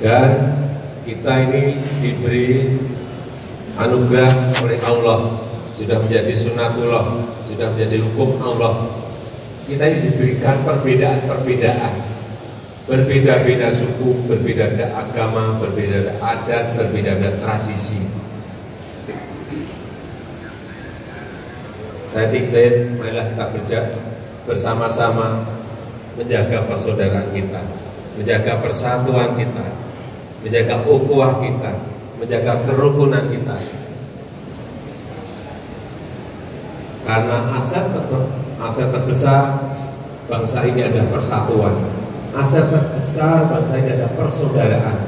Dan kita ini diberi anugerah oleh Allah, sudah menjadi sunnatullah, sudah menjadi hukum Allah. Kita ini diberikan perbedaan-perbedaan, berbeda-beda suku, berbeda-beda agama, berbeda-beda adat, berbeda-beda tradisi. Saya titip, marilah kita bersama-sama menjaga persaudaraan kita, menjaga persatuan kita, menjaga ukhuwah kita, menjaga kerukunan kita. Karena aset terbesar bangsa ini adalah persatuan. Aset terbesar bangsa ini adalah persaudaraan.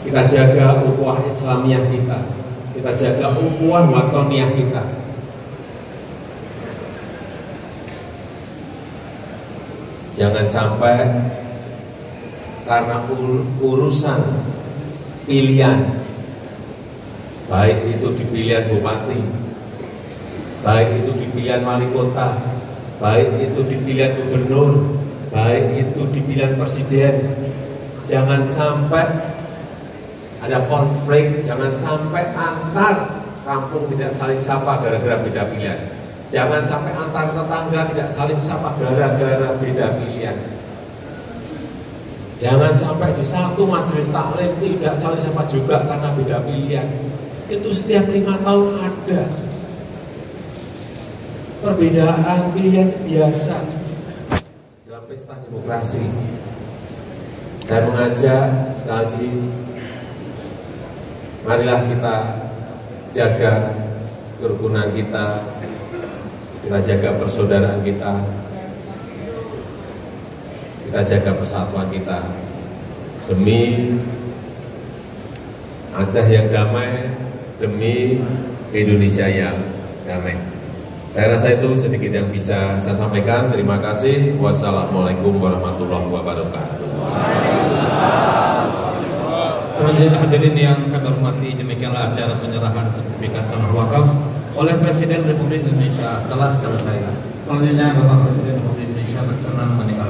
Kita jaga ukhuwah Islamiyah kita, kita jaga ukhuwah watoniyah kita. Jangan sampai karena urusan pilihan, baik itu di pilihan bupati, baik itu di pilihan wali kota, baik itu di pilihan gubernur, baik itu di pilihan presiden, jangan sampai ada konflik, jangan sampai antar kampung tidak saling sapa gara-gara beda pilihan. Jangan sampai antar tetangga tidak saling sapa gara-gara beda pilihan. Jangan sampai di satu majelis taklim tidak saling sapa juga karena beda pilihan. Itu setiap 5 tahun ada. Perbedaan pilihan itu biasa dalam pesta demokrasi. Saya mengajak sekali lagi, marilah kita jaga kerukunan kita, kita jaga persaudaraan kita, kita jaga persatuan kita demi Aceh yang damai, demi Indonesia yang damai. Saya rasa itu sedikit yang bisa saya sampaikan. Terima kasih. Wassalamualaikum warahmatullahi wabarakatuh. Selanjutnya hadirin yang kami hormati, demikianlah acara penyerahan sertifikat tanah wakaf oleh Presiden Republik Indonesia telah selesai. Selanjutnya Bapak Presiden Republik Indonesia berkenan menikah